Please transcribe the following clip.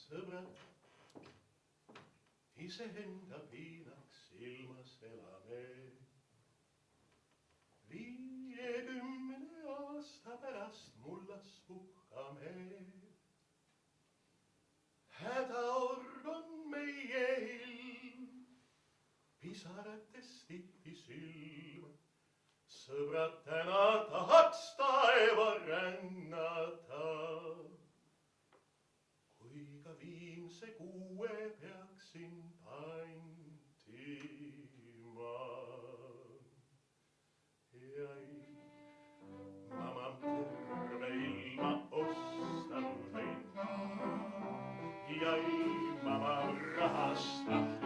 sõbrad, iseenda piinaks ilmas elame. 50 aasta pärast mullas puhkame. Hädaorg on meie ilm, pisarates tihti silm. Sõbrad, täna tahaks taeva rännata. Kui ka viimse kuue peaksin pantima. Jäi, mamam terve ilma ostan võin. Jäi, mama rahasta